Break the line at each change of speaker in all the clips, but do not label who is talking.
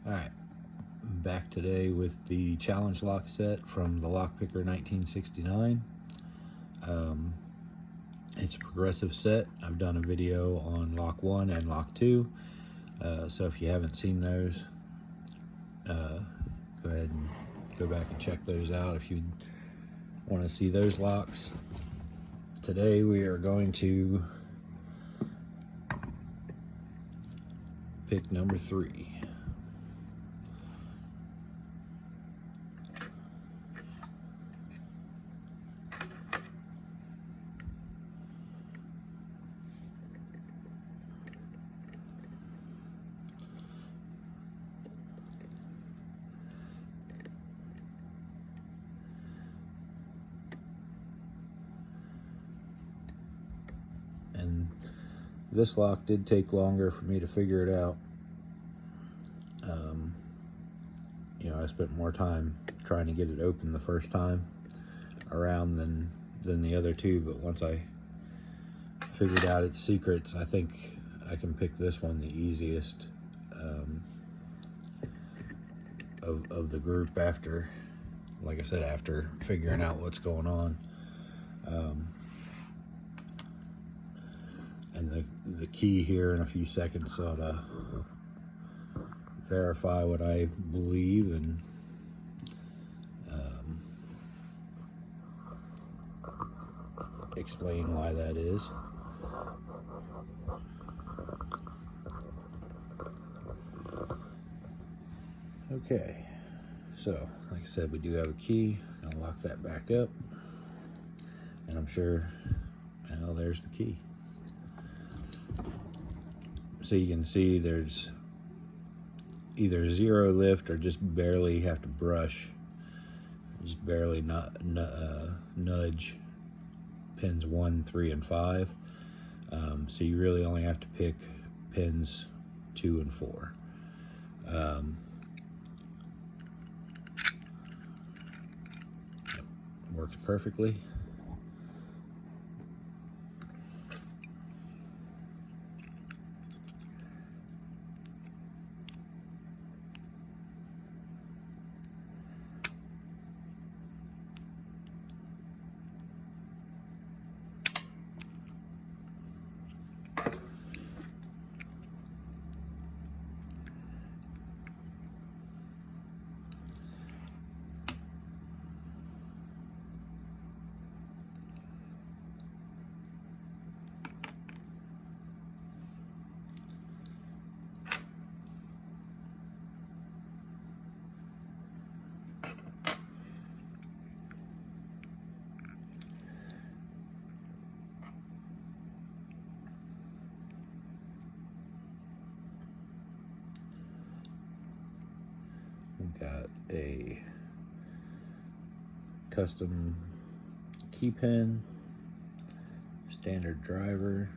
Alright, back today with the challenge lock set from the Thelockpicer1969. It's a progressive set. I've done a video on lock 1 and lock 2, so if you haven't seen those, go ahead and go back and check those out if you want to see those locks. Today we are going to pick number 3. And this lock did take longer for me to figure it out. I spent more time trying to get it open the first time around than the other two, but once I figured out its secrets, I think I can pick this one the easiest of the group after, like I said, after figuring out what's going on. And the key here in a few seconds ought to verify what I believe and explain why that is. Okay, so like I said, we do have a key. I'll lock that back up, and I'm sure, well, there's the key. So you can see there's either zero lift or just barely have to brush, just barely nudge pins 1, 3, and 5. So you really only have to pick pins 2 and 4. Works perfectly. We've got a custom key pin, standard driver,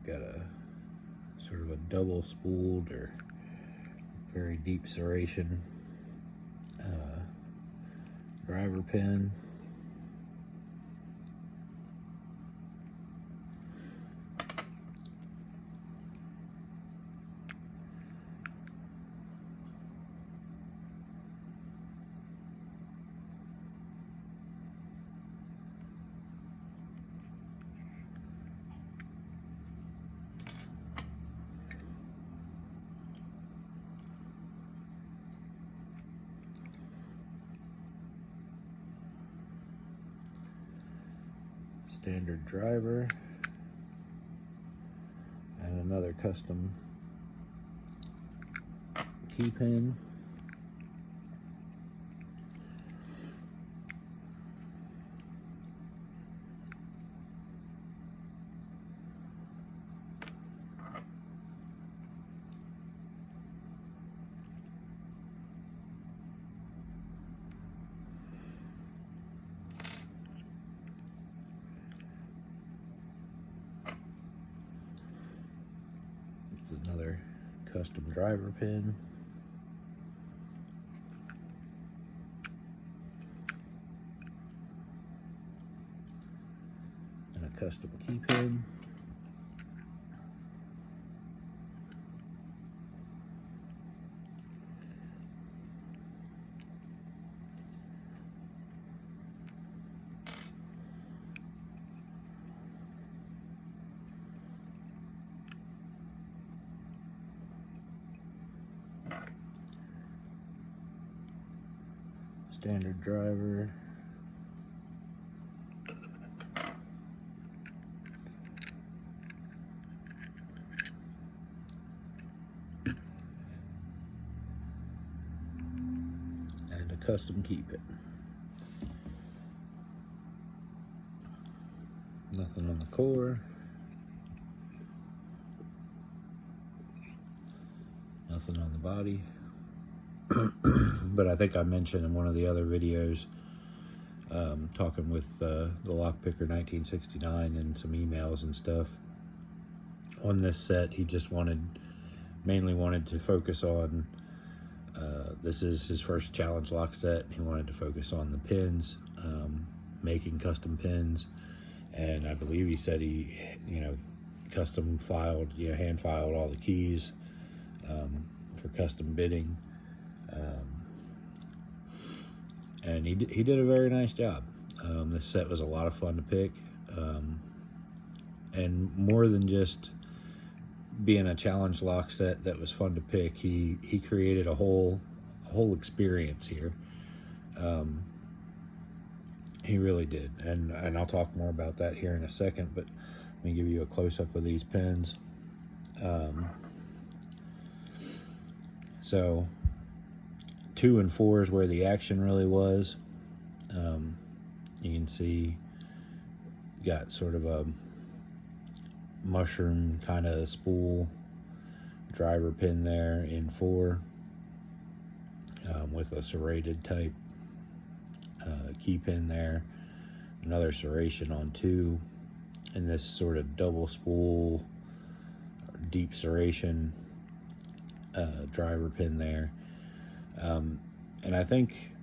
got a sort of a double spooled or very deep serration driver pin, standard driver, and another custom key pin. custom driver pin. And a custom key pin. Standard driver. And a custom key pin. Nothing on the core. Nothing on the body. But I think I mentioned in one of the other videos, talking with the Thelockpicer1969 and some emails and stuff, on this set, he just mainly wanted to focus on, this is his first challenge lock set. He wanted to focus on the pins, making custom pins, and I believe he said he, custom filed, hand filed all the keys for custom bidding. And he did a very nice job. This set was a lot of fun to pick, and more than just being a challenge lock set that was fun to pick, he created a whole experience here. He really did, and I'll talk more about that here in a second. But let me give you a close-up of these pins. So 2 and 4 is where the action really was. You can see got sort of a mushroom kind of spool driver pin there in 4, with a serrated type key pin there, another serration on 2, and this sort of double spool deep serration driver pin there. And I think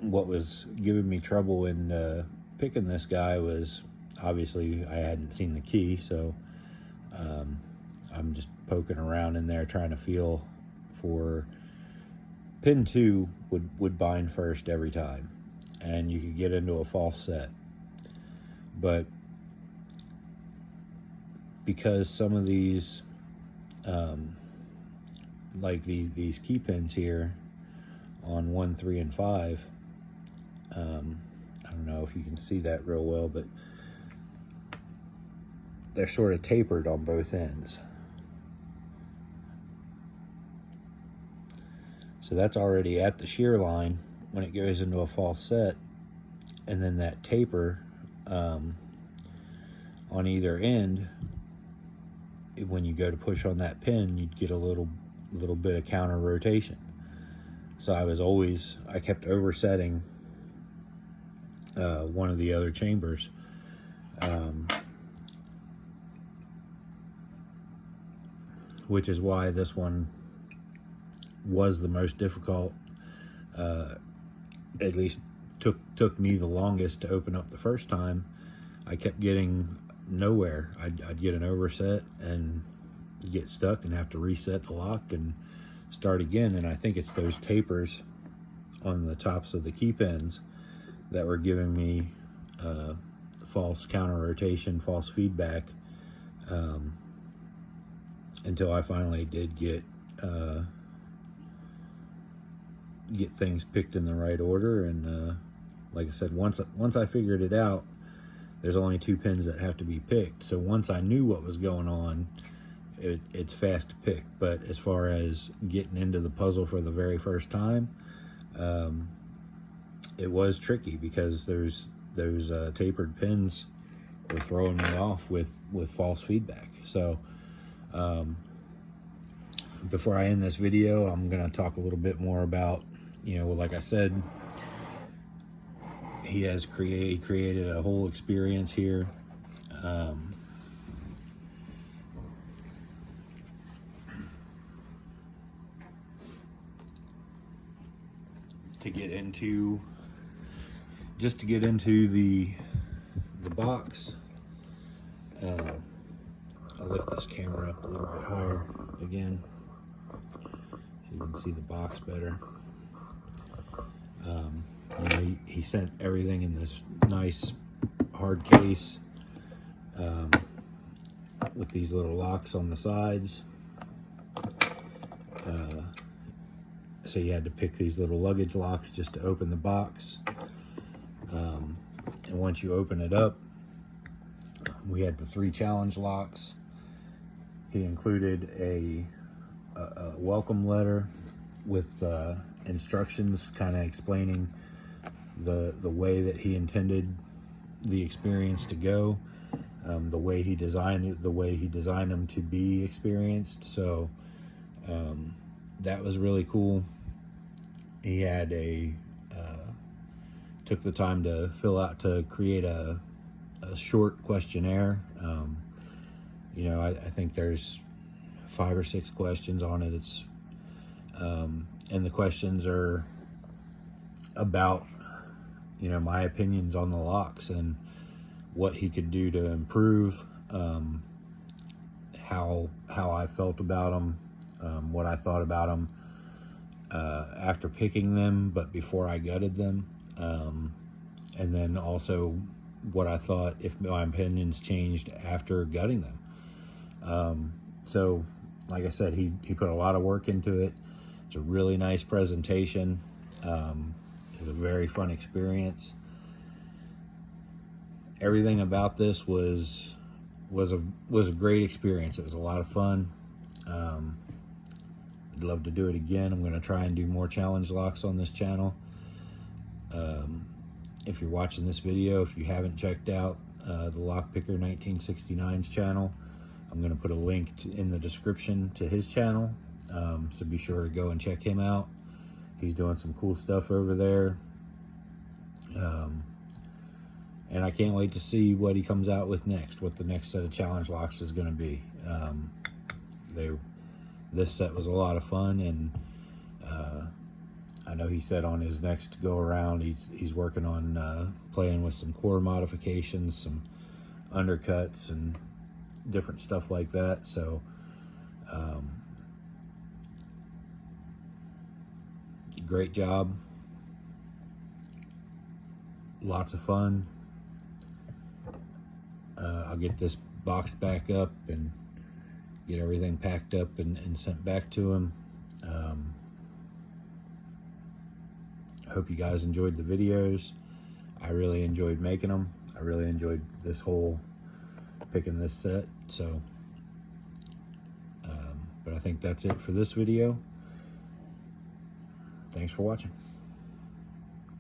what was giving me trouble in picking this guy was, obviously I hadn't seen the key, so I'm just poking around in there trying to feel for pin 2 would bind first every time, and you could get into a false set. But because some of these like these key pins here on 1, 3, and 5, I don't know if you can see that real well, but they're sort of tapered on both ends. So that's already at the shear line when it goes into a false set, and then that taper on either end, when you go to push on that pin, you'd get a little bit of counter rotation. So I kept oversetting one of the other chambers, which is why this one was the most difficult. At least took me the longest to open up the first time. I kept getting nowhere. I'd get an overset and get stuck and have to reset the lock and start again. And I think it's those tapers on the tops of the key pins that were giving me false counter rotation, false feedback, until I finally did get things picked in the right order. And like I said, once I figured it out, there's only 2 pins that have to be picked. So once I knew what was going on, it's fast to pick. But as far as getting into the puzzle for the very first time, it was tricky because those tapered pins were throwing me off with false feedback. So before I end this video, I'm going to talk a little bit more about, like I said, he created a whole experience here. to get into the box. I'll lift this camera up a little bit higher again so you can see the box better. You know, he sent everything in this nice hard case with these little locks on the sides. So you had to pick these little luggage locks just to open the box. And once you open it up, we had the 3 challenge locks. He included a welcome letter with instructions kind of explaining the way that he intended the experience to go, the way he designed it, the way he designed them to be experienced. So that was really cool. He had took the time to create a short questionnaire. You know, I think there's 5 or 6 questions on it. It's and the questions are about, you know, my opinions on the locks and what he could do to improve, how I felt about them, what I thought about them after picking them, but before I gutted them, and then also what I thought if my opinions changed after gutting them. So like I said, he put a lot of work into it. It's a really nice presentation. It was a very fun experience. Everything about this was a great experience. It was a lot of fun. I'd love to do it again. I'm going to try and do more challenge locks on this channel. If you're watching this video, if you haven't checked out the Thelockpicer1969's channel, I'm going to put a link in the description to his channel, so be sure to go and check him out. He's doing some cool stuff over there, and I can't wait to see what he comes out with next, what the next set of challenge locks is going to be. This set was a lot of fun, and I know he said on his next go around he's working on playing with some core modifications, some undercuts, and different stuff like that. So great job, lots of fun. I'll get this boxed back up and get everything packed up and sent back to him. I hope you guys enjoyed the videos. I really enjoyed making them. I really enjoyed this whole picking this set. So but I think that's it for this video. Thanks for watching.